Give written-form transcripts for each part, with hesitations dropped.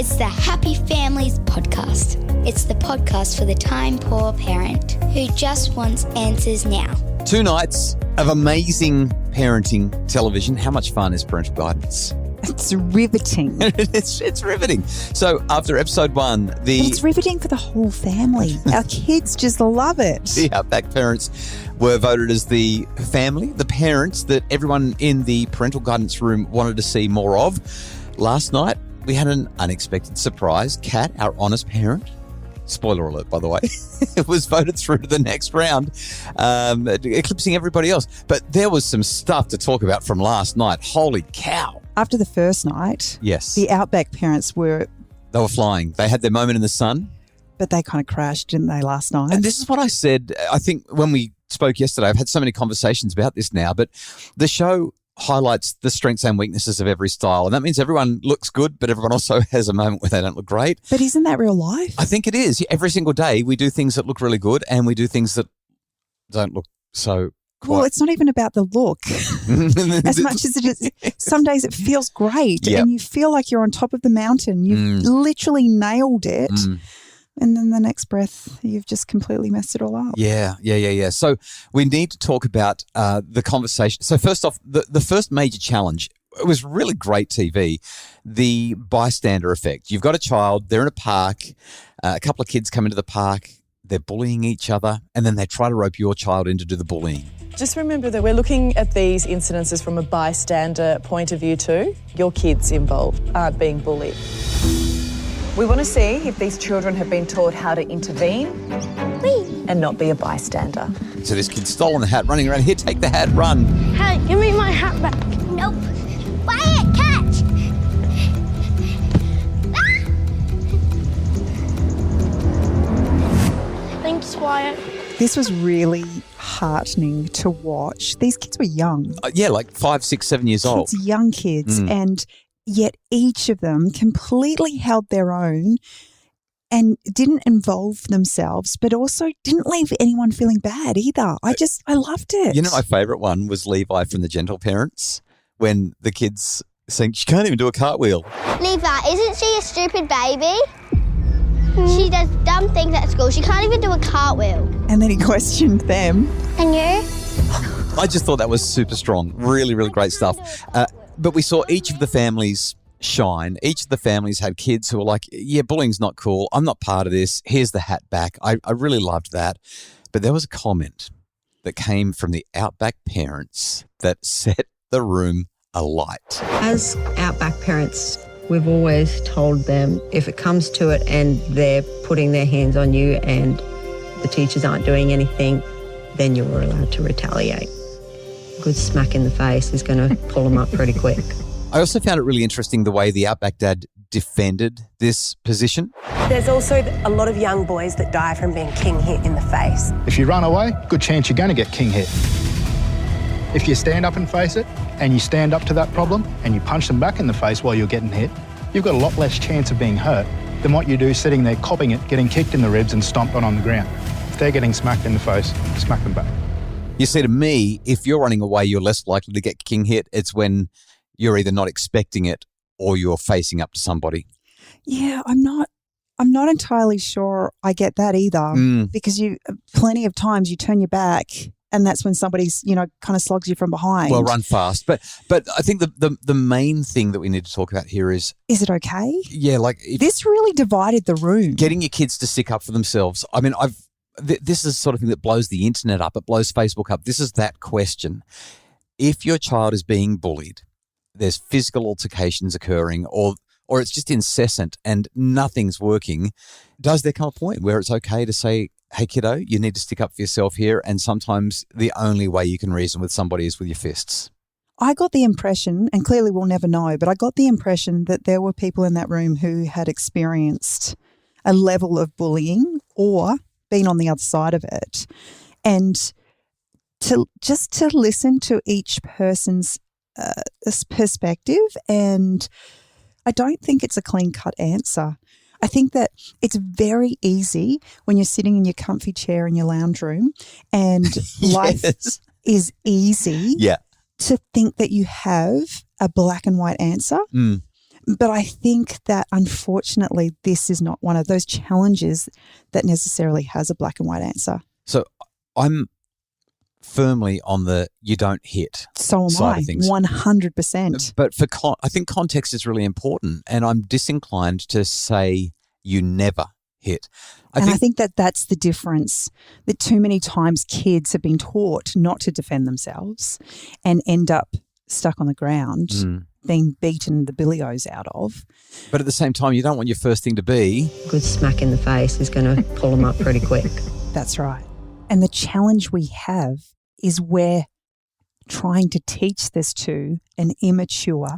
It's the Happy Families podcast. It's the podcast for the time-poor parent who just wants answers now. 2 nights of amazing parenting television. How much fun is Parental Guidance? It's riveting. it's riveting. So after episode 1, it's riveting for the whole family. Our kids just love it. The Outback parents were voted as the family, the parents that everyone in the parental guidance room wanted to see more of. Last night, we had an unexpected surprise. Kat, our honest parent, spoiler alert, by the way, was voted through to the next round, eclipsing everybody else. But there was some stuff to talk about from last night. Holy cow. After the first night, yes, the Outback parents were flying. They had their moment in the sun. But they kind of crashed, didn't they, last night? And this is what I said, I think, when we spoke yesterday. I've had so many conversations about this now, but the show highlights the strengths and weaknesses of every style. And that means everyone looks good, but everyone also has a moment where they don't look great. But isn't that real life? I think it is. Every single day we do things that look really good and we do things that don't look so quite. Well, it's not even about the look as much as it is. Some days it feels great and you feel like you're on top of the mountain. You've literally nailed it. And then the next breath, you've just completely messed it all up. Yeah. So we need to talk about the conversation. So first off, the first major challenge, it was really great TV, the bystander effect. You've got a child, they're in a park, a couple of kids come into the park, they're bullying each other, and then they try to rope your child in to do the bullying. Just remember that we're looking at these incidences from a bystander point of view too. Your kids involved aren't being bullied. We want to see if these children have been taught how to intervene and not be a bystander. So this kid's stolen the hat, running around. Here, take the hat, run. Hey, give me my hat back. Nope. Wyatt, catch! Thanks, Wyatt. This was really heartening to watch. These kids were young. Like 5, 6, 7 years old. Young kids. And yet each of them completely held their own and didn't involve themselves, but also didn't leave anyone feeling bad either. I loved it. You know, my favourite one was Levi from the Gentle Parents, when the kids saying, she can't even do a cartwheel. Levi, isn't she a stupid baby? She does dumb things at school. She can't even do a cartwheel. And then he questioned them. And you? I just thought that was super strong. Really, really great stuff. But we saw each of the families shine. Each of the families had kids who were like, yeah, bullying's not cool. I'm not part of this. Here's the hat back. I really loved that. But there was a comment that came from the Outback parents that set the room alight. As Outback parents, we've always told them if it comes to it and they're putting their hands on you and the teachers aren't doing anything, then you're allowed to retaliate. A good smack in the face is going to pull them up pretty quick. I also found it really interesting the way the Outback dad defended this position. There's also a lot of young boys that die from being king hit in the face. If you run away, good chance you're going to get king hit. If you stand up and face it, and you stand up to that problem, and you punch them back in the face while you're getting hit, you've got a lot less chance of being hurt than what you do sitting there copping it, getting kicked in the ribs and stomped on the ground. If they're getting smacked in the face, smack them back. You see, to me, if you're running away, you're less likely to get king hit. It's when you're either not expecting it or you're facing up to somebody. Yeah, I'm not entirely sure I get that either, because plenty of times you turn your back and that's when somebody's, kind of slugs you from behind. Well, run fast. But I think the main thing that we need to talk about here is it okay? Yeah, this really divided the room. Getting your kids to stick up for themselves. I mean, this is the sort of thing that blows the internet up. It blows Facebook up. This is that question. If your child is being bullied, there's physical altercations occurring or it's just incessant and nothing's working, does there come a point where it's okay to say, hey, kiddo, you need to stick up for yourself here, and sometimes the only way you can reason with somebody is with your fists? I got the impression, and clearly we'll never know, but I got the impression that there were people in that room who had experienced a level of bullying or been on the other side of it. And to listen to each person's perspective, and I don't think it's a clean-cut answer. I think that it's very easy when you're sitting in your comfy chair in your lounge room and life is easy to think that you have a black and white answer. But I think that unfortunately this is not one of those challenges that necessarily has a black and white answer. So I'm firmly on the you don't hit So am side I, of things. 100%. But I think context is really important, and I'm disinclined to say you never hit. I think that that's the difference, that too many times kids have been taught not to defend themselves and end up stuck on the ground being beaten the billios out of. But at the same time, you don't want your first thing to be Good smack in the face is going to pull them up pretty quick. That's right. And the challenge we have is we're trying to teach this to an immature,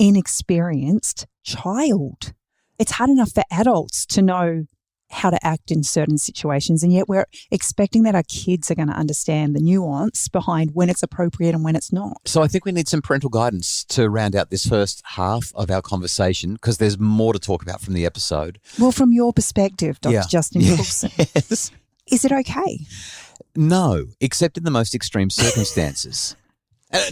inexperienced child. It's hard enough for adults to know how to act in certain situations, and yet we're expecting that our kids are going to understand the nuance behind when it's appropriate and when it's not. So I think we need some parental guidance to round out this first half of our conversation, because there's more to talk about from the episode. Well, from your perspective, Dr. Justin Coulson, Yes. is it okay? No, except in the most extreme circumstances. I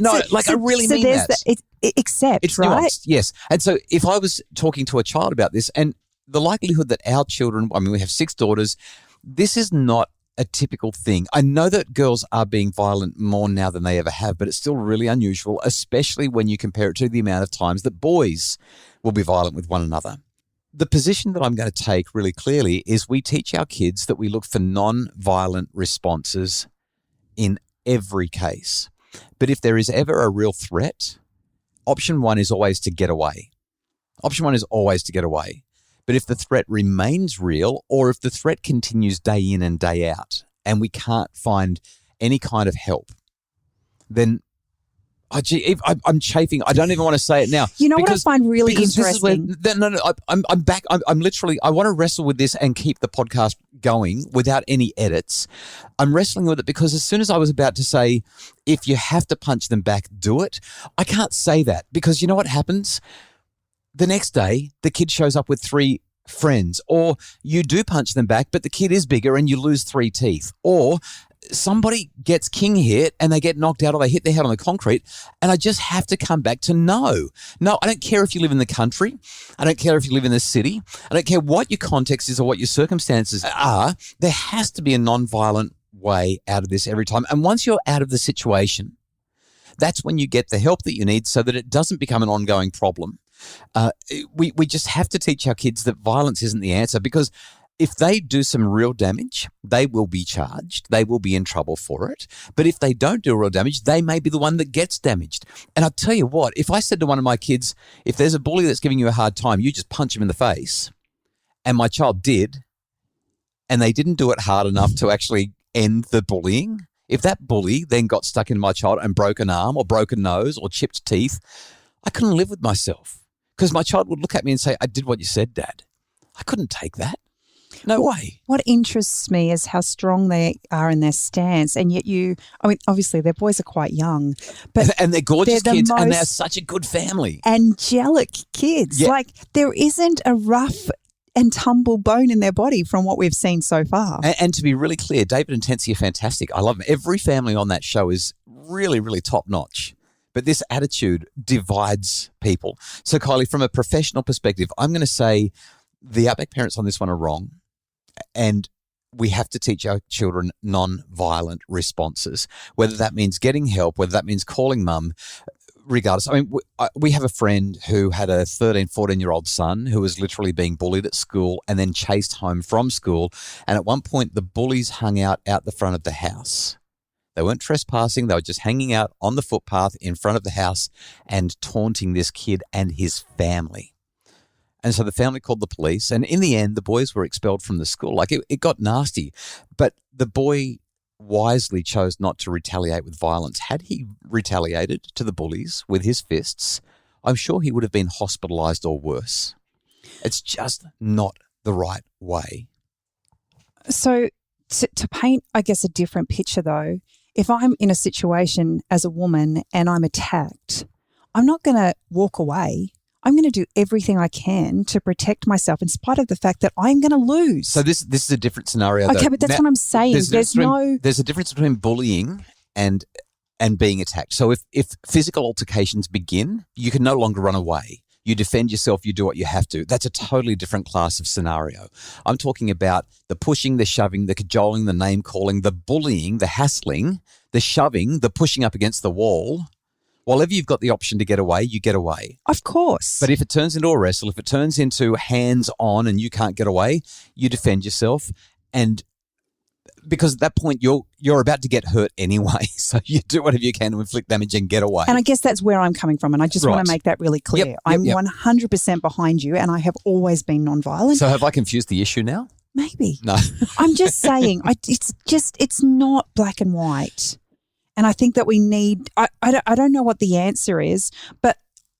really mean that. Except, It's right? nuanced, yes. And so if I was talking to a child about this, and the likelihood that our children, we have 6 daughters, this is not a typical thing. I know that girls are being violent more now than they ever have, but it's still really unusual, especially when you compare it to the amount of times that boys will be violent with one another. The position that I'm going to take really clearly is we teach our kids that we look for non-violent responses in every case. But if there is ever a real threat, option 1 is always to get away. Option 1 is always to get away. But if the threat remains real, or if the threat continues day in and day out, and we can't find any kind of help, then I'm chafing. I don't even want to say it now. You know what I find really interesting? I'm back. I'm literally, I want to wrestle with this and keep the podcast going without any edits. I'm wrestling with it because as soon as I was about to say, if you have to punch them back, do it, I can't say that, because you know what happens? The next day, the kid shows up with 3 friends, or you do punch them back, but the kid is bigger and you lose 3 teeth, or somebody gets king hit and they get knocked out, or they hit their head on the concrete, and I just have to come back to no, I don't care if you live in the country. I don't care if you live in the city. I don't care what your context is or what your circumstances are. There has to be a non-violent way out of this every time. And once you're out of the situation, that's when you get the help that you need so that it doesn't become an ongoing problem. We just have to teach our kids that violence isn't the answer, because if they do some real damage, they will be charged. They will be in trouble for it. But if they don't do real damage, they may be the one that gets damaged. And I'll tell you what, if I said to one of my kids, if there's a bully that's giving you a hard time, you just punch him in the face, and my child did, and they didn't do it hard enough to actually end the bullying, if that bully then got stuck in my child and broke an arm or broken nose or chipped teeth, I couldn't live with myself, because my child would look at me and say, I did what you said, Dad. I couldn't take that. No way. What interests me is how strong they are in their stance, and yet obviously their boys are quite young, but and they're gorgeous they're kids, and they're such a good family. Angelic kids. Yeah. Like, there isn't a rough and tumble bone in their body from what we've seen so far. And to be really clear, David and Tensi are fantastic. I love them. Every family on that show is really, really top notch. But this attitude divides people. So, Kylie, from a professional perspective, I'm going to say the Outback parents on this one are wrong. And we have to teach our children non-violent responses, whether that means getting help, whether that means calling mum, regardless. I mean, we have a friend who had a 13, 14-year-old son who was literally being bullied at school and then chased home from school. And at one point, the bullies hung out the front of the house. They weren't trespassing. They were just hanging out on the footpath in front of the house and taunting this kid and his family. And so the family called the police, and in the end, the boys were expelled from the school. Like, it got nasty, but the boy wisely chose not to retaliate with violence. Had he retaliated to the bullies with his fists, I'm sure he would have been hospitalized or worse. It's just not the right way. So to paint, I guess, a different picture though, if I'm in a situation as a woman and I'm attacked, I'm not going to walk away. I'm going to do everything I can to protect myself in spite of the fact that I'm going to lose. So this is a different scenario. Okay, though. but that's Now, what I'm saying. There's a difference between bullying and being attacked. So if physical altercations begin, you can no longer run away. You defend yourself, you do what you have to. That's a totally different class of scenario. I'm talking about the pushing, the shoving, the cajoling, the name calling, the bullying, the hassling, the shoving, the pushing up against the wall. Whenever you've got the option to get away, you get away. Of course. But if it turns into a wrestle, if it turns into hands on and you can't get away, you defend yourself. And because at that point you're about to get hurt anyway, so you do whatever you can to inflict damage and get away. And I guess that's where I'm coming from, and I just want to make that really clear. Yep. I'm 100% behind you, and I have always been nonviolent. So have I confused the issue now? Maybe. No. I'm just saying, it's not black and white. And I think that we need, I don't know what the answer is, but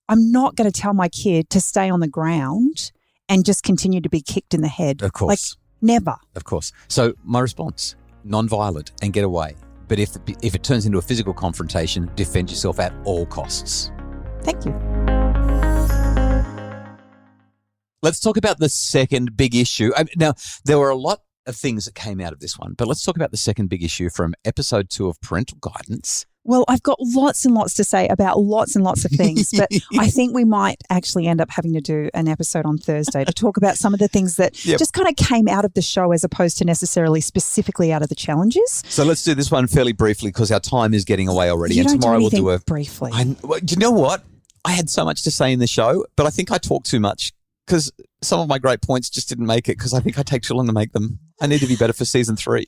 I'm not going to tell my kid to stay on the ground and just continue to be kicked in the head. Of course. Like, never. Of course. So my response, non-violent and get away. But if it turns into a physical confrontation, defend yourself at all costs. Thank you. Let's talk about the second big issue. Now, there were a lot of things that came out of this one, but let's talk about the second big issue from episode 2 of Parental Guidance. Well, I've got lots and lots to say about lots and lots of things, but I think we might actually end up having to do an episode on Thursday to talk about some of the things that just kind of came out of the show as opposed to necessarily specifically out of the challenges. So let's do this one fairly briefly because our time is getting away already. And tomorrow we'll do briefly. Do you know what? I had so much to say in the show, but I think I talked too much because some of my great points just didn't make it because I think I take too long to make them. I need to be better for season 3.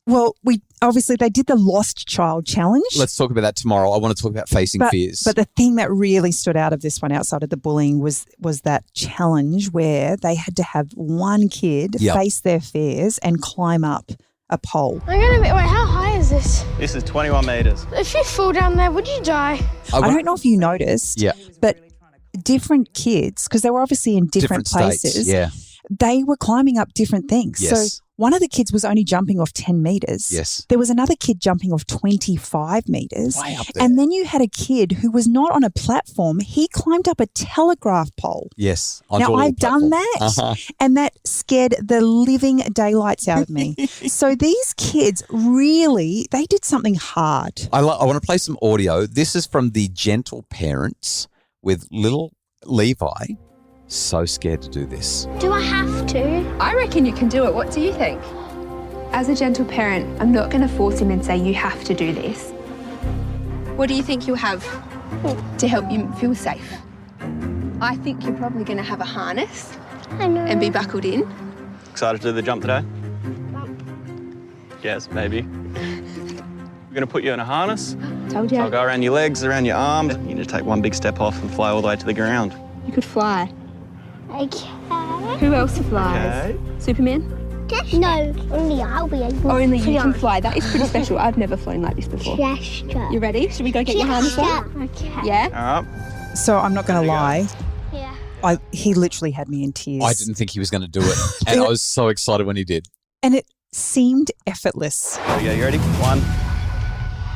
Well, they did the Lost Child Challenge. Let's talk about that tomorrow. I want to talk about facing fears. But the thing that really stood out of this one outside of the bullying was that challenge where they had to have one kid face their fears and climb up a pole. I'm going to wait, how high is this? This is 21 metres. If you fall down there, would you die? I don't know if you noticed, but different kids, because they were obviously in different places, they were climbing up different things. Yes. So one of the kids was only jumping off 10 metres. Yes. There was another kid jumping off 25 metres. Way up there. And then you had a kid who was not on a platform. He climbed up a telegraph pole. Yes. Now, I've done that, and that scared the living daylights out of me. So these kids really, they did something hard. I want to play some audio. This is from the Gentle Parents with little Levi. So scared to do this. Do I have to? I reckon you can do it. What do you think? As a gentle parent, I'm not going to force him and say you have to do this. What do you think you'll have to help you feel safe? I think you're probably going to have a harness and be buckled in. Excited to do the jump today? Yes, maybe. We're going to put you in a harness. Told you. So I'll go around your legs, around your arms. You need to take one big step off and fly all the way to the ground. You could fly. Okay. Who else flies? Okay. Superman? No, only I'll be able to. Only you can fly. That is pretty special. I've never flown like this before. Gesture. You ready? Should we go get your harness on? Okay. Yeah? All right. So I'm not going to lie. Yeah. He literally had me in tears. I didn't think he was going to do it. And I was so excited when he did. And it seemed effortless. There we go. You ready? 1,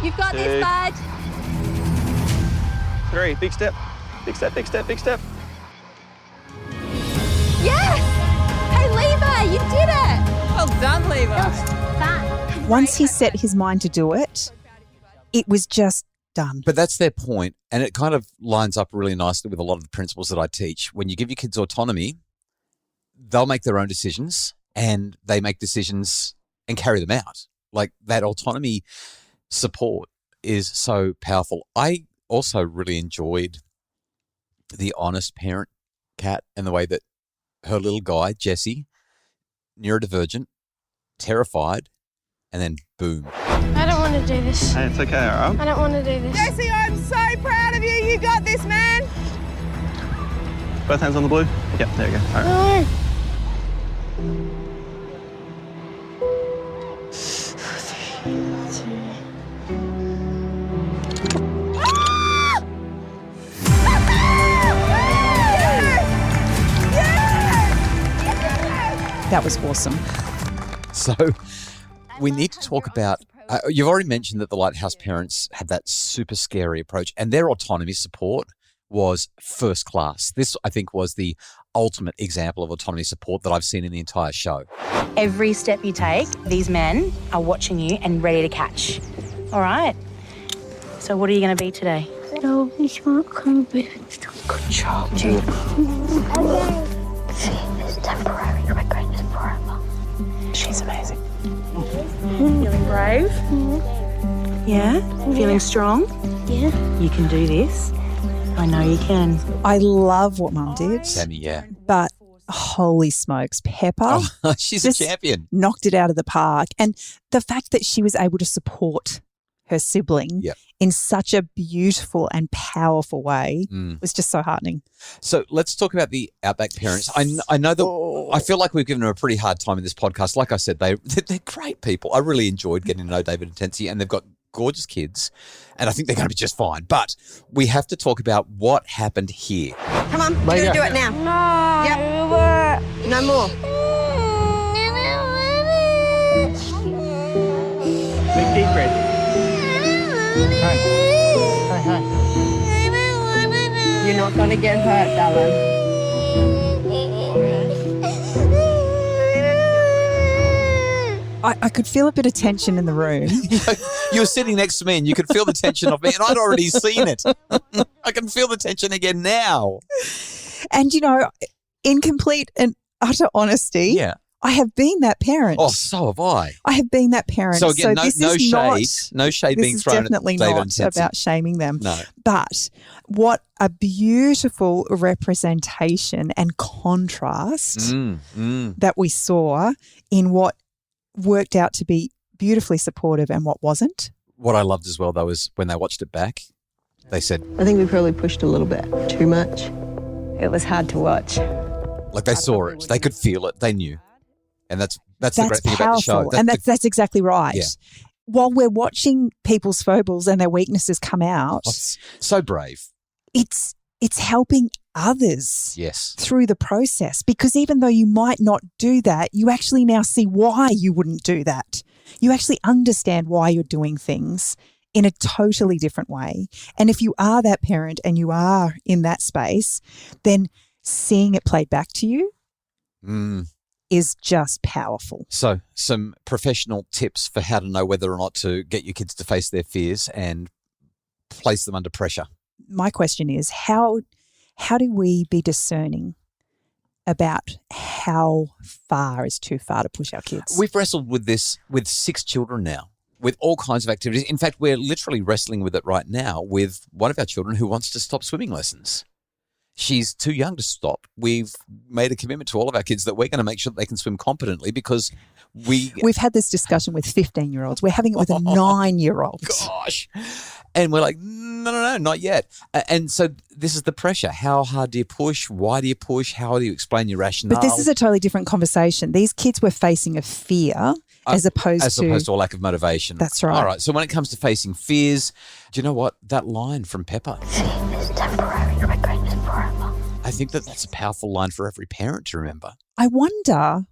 You've got 2, this, bud. 3. Big step. Big step, big step, big step. Yes! Hey, Levi, you did it! Well done, Levi. Fun. Once he set his mind to do it, it was just done. But that's their point, and it kind of lines up really nicely with a lot of the principles that I teach. When you give your kids autonomy, they'll make their own decisions, and they make decisions and carry them out. Like that autonomy support is so powerful. I also really enjoyed the honest parent, Kat, and the way that her little guy, Jesse, neurodivergent, terrified, and then boom. I don't want to do this. Hey, it's okay, all right? I don't want to do this. Jesse, I'm so proud of you. You got this, man. Both hands on the blue? Yep, there you go. All right. No. That was awesome. So we need to talk about, you've already mentioned that the Lighthouse parents had that super scary approach, and their autonomy support was first class. This, I think, was the ultimate example of autonomy support that I've seen in the entire show. Every step you take, these men are watching you and ready to catch. All right. So what are you going to be today? No, he's not coming. Good job, Jude. Seeing this temporary regret is forever. She's amazing. Feeling brave? Yeah? Feeling strong? Yeah. You can do this. I know you can. I love what Mum did, Sammy, yeah. but holy smokes, Pepper She's a just champion. knocked it out of the park. And the fact that she was able to support her sibling Yep. in such a beautiful and powerful way was just so heartening. So let's talk about the Outback parents. I know that I feel like we've given them a pretty hard time in this podcast. Like I said, they're great people. I really enjoyed getting to know David and Tensi, and they've got gorgeous kids, and I think they're going to be just fine. But we have to talk about what happened here. Come on, you're going to do it now. No. Yep. No more. Big deep breath. Hey. You're not going to get hurt, darling. I could feel a bit of tension in the room. You were sitting next to me and you could feel the tension of me, and I'd already seen it. I can feel the tension again now. And, in complete and utter honesty, Yeah. I have been that parent. Oh, so have I. I have been that parent. So again, this no is shade. No shade this being is thrown definitely at David not and Tensi. about shaming them. No. But what a beautiful representation and contrast that we saw in what worked out to be beautifully supportive and what wasn't. What I loved as well, though, is when they watched it back, they said, I think we probably pushed a little bit too much. It was hard to watch. like they saw it, they could feel it, they knew. And that's the great thing about the show. And that's exactly right. Yeah. While we're watching people's foibles and their weaknesses come out, So brave. it's helping others Yes. through the process, because even though you might not do that, you actually now see why you wouldn't do that. You actually understand why you're doing things in a totally different way. And if you are that parent and you are in that space, then seeing it played back to you is just powerful. So some professional tips for how to know whether or not to get your kids to face their fears and place them under pressure. My question is, how do we be discerning about how far is too far to push our kids? We've wrestled with this with 6 children now, with all kinds of activities. In fact, we're literally wrestling with it right now with one of our children who wants to stop swimming lessons. She's too young to stop. We've made a commitment to all of our kids that we're going to make sure that they can swim competently, because we've had this discussion with 15-year-olds. We're having it with a 9-year-old. Gosh. And we're like, no, not yet. And so this is the pressure. How hard do you push? Why do you push? How do you explain your rationale? But this is a totally different conversation. These kids were facing a fear as opposed to a lack of motivation. That's right. All right. So when it comes to facing fears, do you know what? That line from Pepper. Seeing this temporary regret is forever. I think that's a powerful line for every parent to remember. I wonder.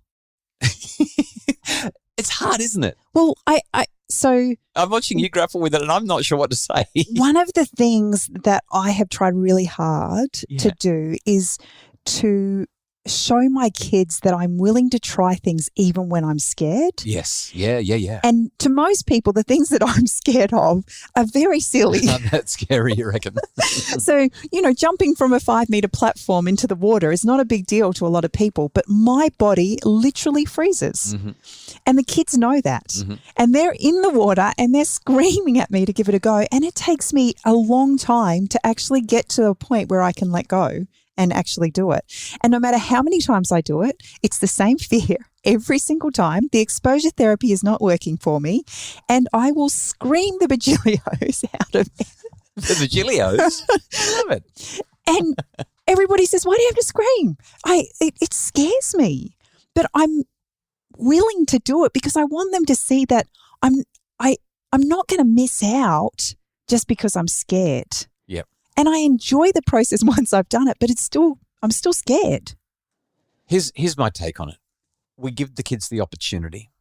It's hard, isn't it? Well, so I'm watching you grapple with it and I'm not sure what to say. One of the things that I have tried really hard to do is to show my kids that I'm willing to try things even when I'm scared. Yes. Yeah. And to most people, the things that I'm scared of are very silly. Not that scary, you reckon? So, jumping from a 5-meter platform into the water is not a big deal to a lot of people, but my body literally freezes. Mm-hmm. And the kids know that. Mm-hmm. And they're in the water and they're screaming at me to give it a go. And it takes me a long time to actually get to a point where I can let go and actually do it. And no matter how many times I do it, it's the same fear every single time. The exposure therapy is not working for me. And I will scream the bajillios out of it. The bajillios? I love it. And everybody says, why do you have to scream? It scares me. But I'm willing to do it because I want them to see that I'm not going to miss out just because I'm scared. Yep. And I enjoy the process once I've done it, but I'm still scared. Here's my take on it. We give the kids the opportunity.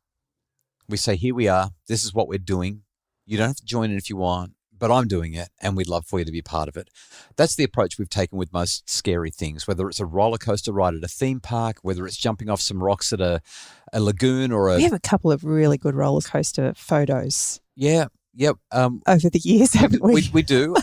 We say, here we are. This is what we're doing. You don't have to join in if you want, but I'm doing it and we'd love for you to be part of it. That's the approach we've taken with most scary things, whether it's a roller coaster ride at a theme park, whether it's jumping off some rocks at a lagoon or We have a couple of really good roller coaster photos. Yeah. Yep. over the years, haven't we? We do.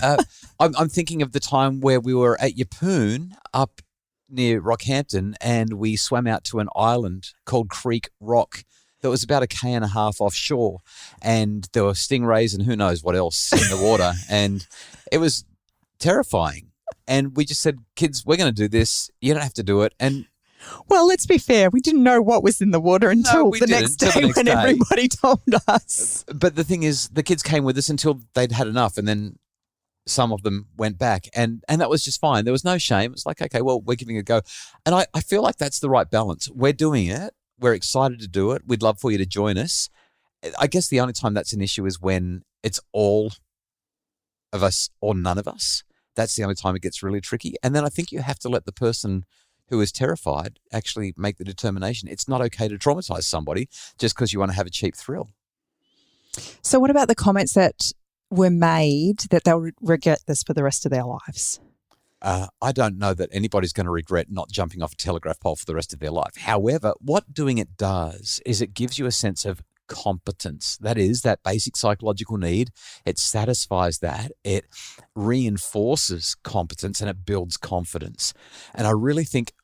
I'm thinking of the time where we were at Yeppoon up near Rockhampton, and we swam out to an island called Creek Rock that was about 1.5 km offshore, and there were stingrays and who knows what else in the water, and it was terrifying. And we just said, kids, we're going to do this. You don't have to do it. And well, let's be fair. We didn't know what was in the water until the next day when everybody told us. But the thing is, the kids came with us until they'd had enough, and then some of them went back, and that was just fine. There was no shame. It's like, okay, well, we're giving it a go. And I feel like that's the right balance. We're doing it. We're excited to do it. We'd love for you to join us. I guess the only time that's an issue is when it's all of us or none of us. That's the only time it gets really tricky. And then I think you have to let the person who is terrified actually make the determination. It's not okay to traumatize somebody just because you want to have a cheap thrill. So what about the comments that were made that they'll regret this for the rest of their lives? I don't know that anybody's going to regret not jumping off a telegraph pole for the rest of their life. However, what doing it does is it gives you a sense of competence. That is, that basic psychological need. It satisfies that. It reinforces competence and it builds confidence. And I really think,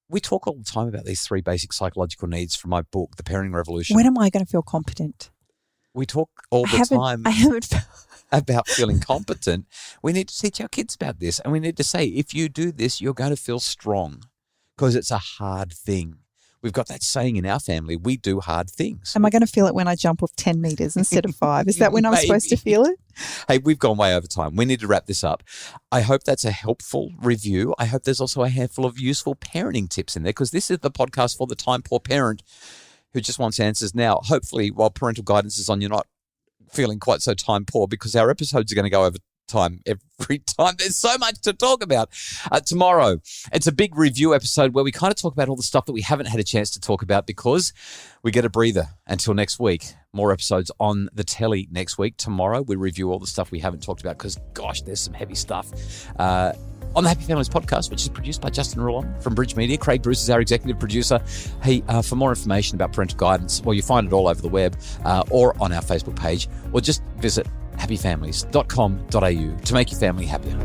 we talk all the time about these 3 basic psychological needs from my book, The Parenting Revolution. When am I going to feel competent? We talk all the time about feeling competent. We need to teach our kids about this. And we need to say, if you do this, you're going to feel strong because it's a hard thing. We've got that saying in our family, we do hard things. Am I going to feel it when I jump off 10 metres instead of 5? Is that when I'm supposed to feel it? Hey, we've gone way over time. We need to wrap this up. I hope that's a helpful review. I hope there's also a handful of useful parenting tips in there because this is the podcast for the time poor parent who just wants answers now. Hopefully, while parental guidance is on, you're not feeling quite so time poor because our episodes are going to go over time every time. There's so much to talk about. Tomorrow, it's a big review episode where we kind of talk about all the stuff that we haven't had a chance to talk about because we get a breather until next week. More episodes on the telly next week. Tomorrow, we review all the stuff we haven't talked about because, gosh, there's some heavy stuff. On the Happy Families podcast, which is produced by Justin Roulon from Bridge Media. Craig Bruce is our executive producer. Hey, for more information about parental guidance, well, you find it all over the web or on our Facebook page, or just visit happyfamilies.com.au to make your family happier.